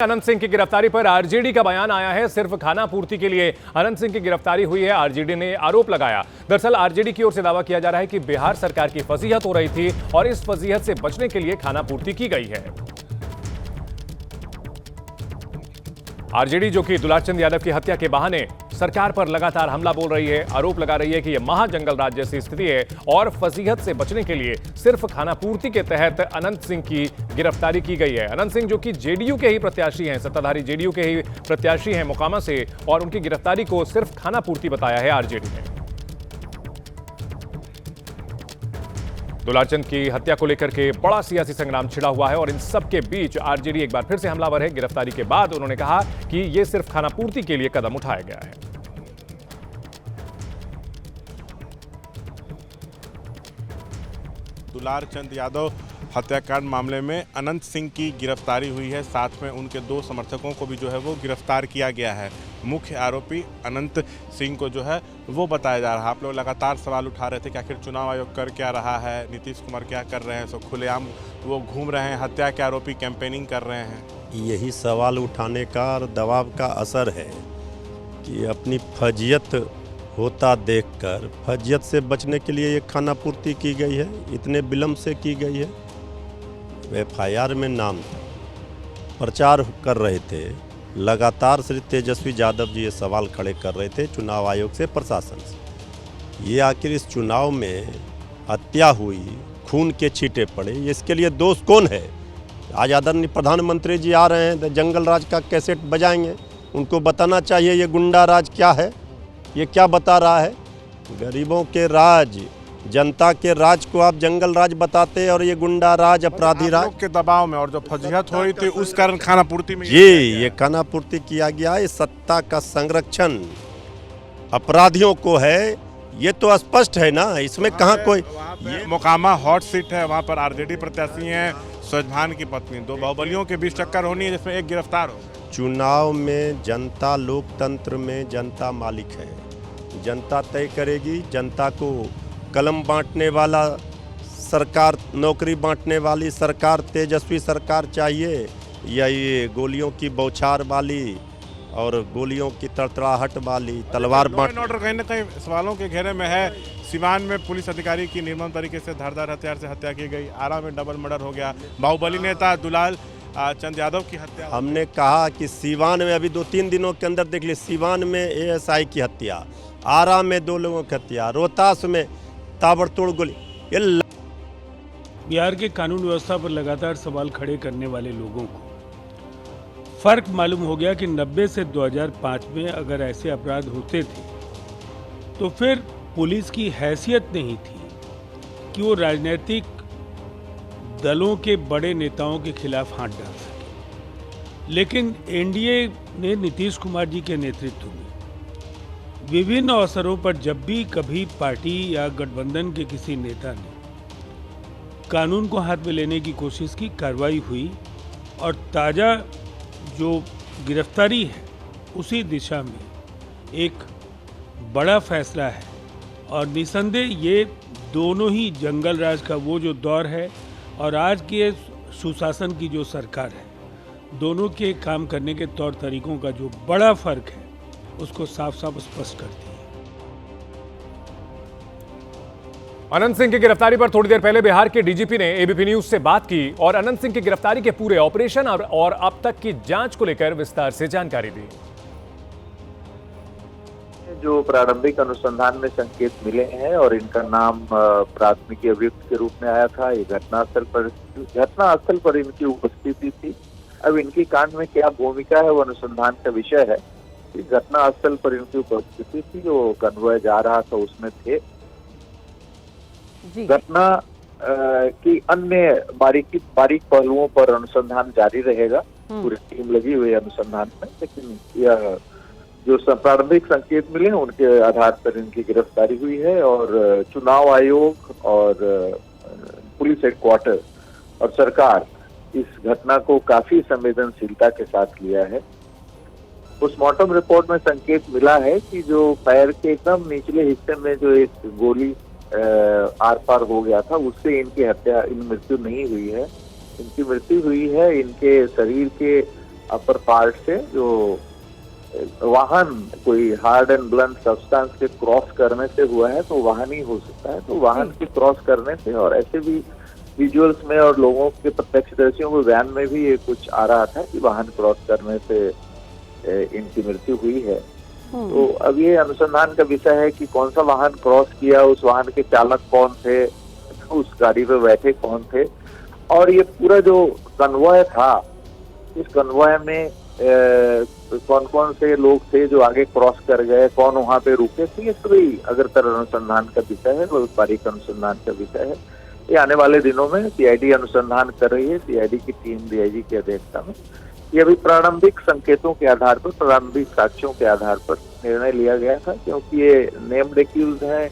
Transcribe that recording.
अनंत सिंह की गिरफ्तारी पर आरजेडी का बयान आया है। सिर्फ खाना पूर्ति के लिए अनंत सिंह की गिरफ्तारी हुई है, आरजेडी ने आरोप लगाया। दरअसल आरजेडी की ओर से दावा किया जा रहा है कि बिहार सरकार की फजीहत हो रही थी और इस फजीहत से बचने के लिए खाना पूर्ति की गई है। आरजेडी जो कि दुलारचंद यादव की हत्या के बहाने सरकार पर लगातार हमला बोल रही है, आरोप लगा रही है कि यह महाजंगल राज जैसी स्थिति है और फजीहत से बचने के लिए सिर्फ खानापूर्ति के तहत अनंत सिंह की गिरफ्तारी की गई है। अनंत सिंह जो कि जेडीयू के ही प्रत्याशी हैं, सत्ताधारी जेडीयू के ही प्रत्याशी हैं मोकामा से, और उनकी गिरफ्तारी को सिर्फ खानापूर्ति बताया है आरजेडी ने। दुलारचंद की हत्या को लेकर के बड़ा सियासी संग्राम छिड़ा हुआ है और इन सब के बीच आरजेडी एक बार फिर से हमलावर है। गिरफ्तारी के बाद उन्होंने कहा कि यह सिर्फ खानापूर्ति के लिए कदम उठाया गया है। दुलारचंद यादव हत्याकांड मामले में अनंत सिंह की गिरफ्तारी हुई है, साथ में उनके 2 समर्थकों को भी जो है वो गिरफ्तार किया गया है। मुख्य आरोपी अनंत सिंह को जो है वो बताया जा रहा है। आप लोग लगातार सवाल उठा रहे थे कि आखिर चुनाव आयोग कर क्या रहा है, नीतीश कुमार क्या कर रहे हैं, सो खुलेआम वो घूम रहे हैं, हत्या के आरोपी कैंपेनिंग कर रहे हैं। यही सवाल उठाने का और दबाव का असर है कि अपनी फजियत होता देखकर फजियत से बचने के लिए ये खानापूर्ति की गई है, इतने विलम्ब से की गई है। एफआईआर में नाम था, प्रचार कर रहे थे, लगातार श्री तेजस्वी यादव जी ये सवाल खड़े कर रहे थे चुनाव आयोग से, प्रशासन से। ये आखिर इस चुनाव में हत्या हुई, खून के छींटे पड़े, इसके लिए दोष कौन है? आज आदरणीय प्रधानमंत्री जी आ रहे हैं तो जंगल राज का कैसेट बजाएंगे, उनको बताना चाहिए ये गुंडा राज क्या है, ये क्या बता रहा है। गरीबों के राज, जनता के राज को आप जंगल राज बताते और ये गुंडा राज, अपराधी राज के दबाव में और जो फजीहत हो रही थी उस कारण खानापूर्ति में ये खानापूर्ति किया गया है। सत्ता का संरक्षण अपराधियों को है, ये तो स्पष्ट है ना, इसमें कहाँ कोई। ये मोकामा हॉट सीट है, वहाँ पर आरजेडी प्रत्याशी हैं सुजभान की पत्नी। 2 बाहुबलियों के बीच टक्कर होनी है जिसमें एक गिरफ्तार हो। चुनाव में जनता, लोकतंत्र में जनता मालिक है, जनता तय करेगी। जनता को कलम बांटने वाला सरकार, नौकरी बांटने वाली सरकार, तेजस्वी सरकार चाहिए, या ये गोलियों की बौछार वाली और गोलियों की तड़तड़ाहट वाली तलवार बांट। ऑर्डर कहीं न कहीं सवालों के घेरे में है। सिवान में पुलिस अधिकारी की निर्मम तरीके से धारदार हथियार से हत्या की गई, आरा में डबल मर्डर हो गया, बाहुबली नेता दुलारचंद यादव की हत्या। हमने कहा कि सिवान में अभी 2-3 दिनों के अंदर देख ली, सिवान में एएसआई की हत्या, आरा में 2 लोगों की हत्या, रोहतास में ताबड़तोड़ गोली। बिहार के कानून व्यवस्था पर लगातार सवाल खड़े करने वाले लोगों को फर्क मालूम हो गया कि 90 से 2005 में अगर ऐसे अपराध होते थे तो फिर पुलिस की हैसियत नहीं थी कि वो राजनीतिक दलों के बड़े नेताओं के खिलाफ हाथ डाल सके। लेकिन एनडीए ने नीतीश कुमार जी के नेतृत्व में विभिन्न अवसरों पर जब भी कभी पार्टी या गठबंधन के किसी नेता ने कानून को हाथ में लेने की कोशिश की, कार्रवाई हुई और ताज़ा जो गिरफ्तारी है उसी दिशा में एक बड़ा फैसला है। और निसंदेह ये दोनों ही जंगल राज का वो जो दौर है और आज के सुशासन की जो सरकार है, दोनों के काम करने के तौर तरीकों का जो बड़ा फर्क है उसको साफ साफ स्पष्ट करती है। अनंत सिंह की गिरफ्तारी पर थोड़ी देर पहले बिहार के डीजीपी ने एबीपी न्यूज से बात की और अनंत सिंह की गिरफ्तारी के पूरे ऑपरेशन और अब तक की जांच को लेकर विस्तार से जानकारी दी। जो प्रारंभिक अनुसंधान में संकेत मिले हैं और इनका नाम प्राथमिकी अभियुक्त के रूप में आया था, ये घटनास्थल पर इनकी उपस्थिति थी। अब इनकी कांड में क्या भूमिका है वो अनुसंधान का विषय है। घटनास्थल पर इनकी उपस्थिति थी, जो कन्वॉय जा रहा था उसमें थे। घटना की अन्य बारीक पहलुओं पर अनुसंधान जारी रहेगा, पूरी टीम लगी हुई है अनुसंधान में। लेकिन यह जो प्रारंभिक संकेत मिले उनके आधार पर इनकी गिरफ्तारी हुई है और चुनाव आयोग और पुलिस हेडक्वार्टर और सरकार इस घटना को काफी संवेदनशीलता के साथ लिया है। पोस्टमार्टम रिपोर्ट में संकेत मिला है कि जो पैर के एकदम निचले हिस्से में जो एक गोली आर पार हो गया था, उससे इनकी मृत्यु नहीं हुई है। इनकी मृत्यु हुई है इनके शरीर के अपर पार्ट से जो वाहन कोई हार्ड एंड ब्लंट सब्सटेंस के क्रॉस करने से हुआ है तो वाहन ही हो सकता है। तो वाहन के क्रॉस करने से, और ऐसे भी विजुअल्स में और लोगों के प्रत्यक्षदर्शियों के बयान में भी ये कुछ आ रहा था कि वाहन क्रॉस करने से इनकी मृत्यु हुई है। तो अब ये अनुसंधान का विषय है कि कौन सा वाहन क्रॉस किया, उस वाहन के चालक कौन थे, उस गाड़ी पे बैठे कौन थे, और ये पूरा जो कन्वॉय था, इस कन्वॉय में कौन कौन से लोग थे जो आगे क्रॉस कर गए, कौन वहां पे रुके थे, ये सभी अग्रतर अनुसंधान का विषय है, बहुत बारीक अनुसंधान का विषय है। ये आने वाले दिनों में सीआईडी अनुसंधान कर रही है, सीआईडी की टीम डीआईजी की अध्यक्षता में। ये अभी प्रारंभिक संकेतों के आधार पर, प्रारंभिक साक्ष्यों के आधार पर निर्णय लिया गया था, क्योंकि ये नेम्ड एक्यूज्ड है।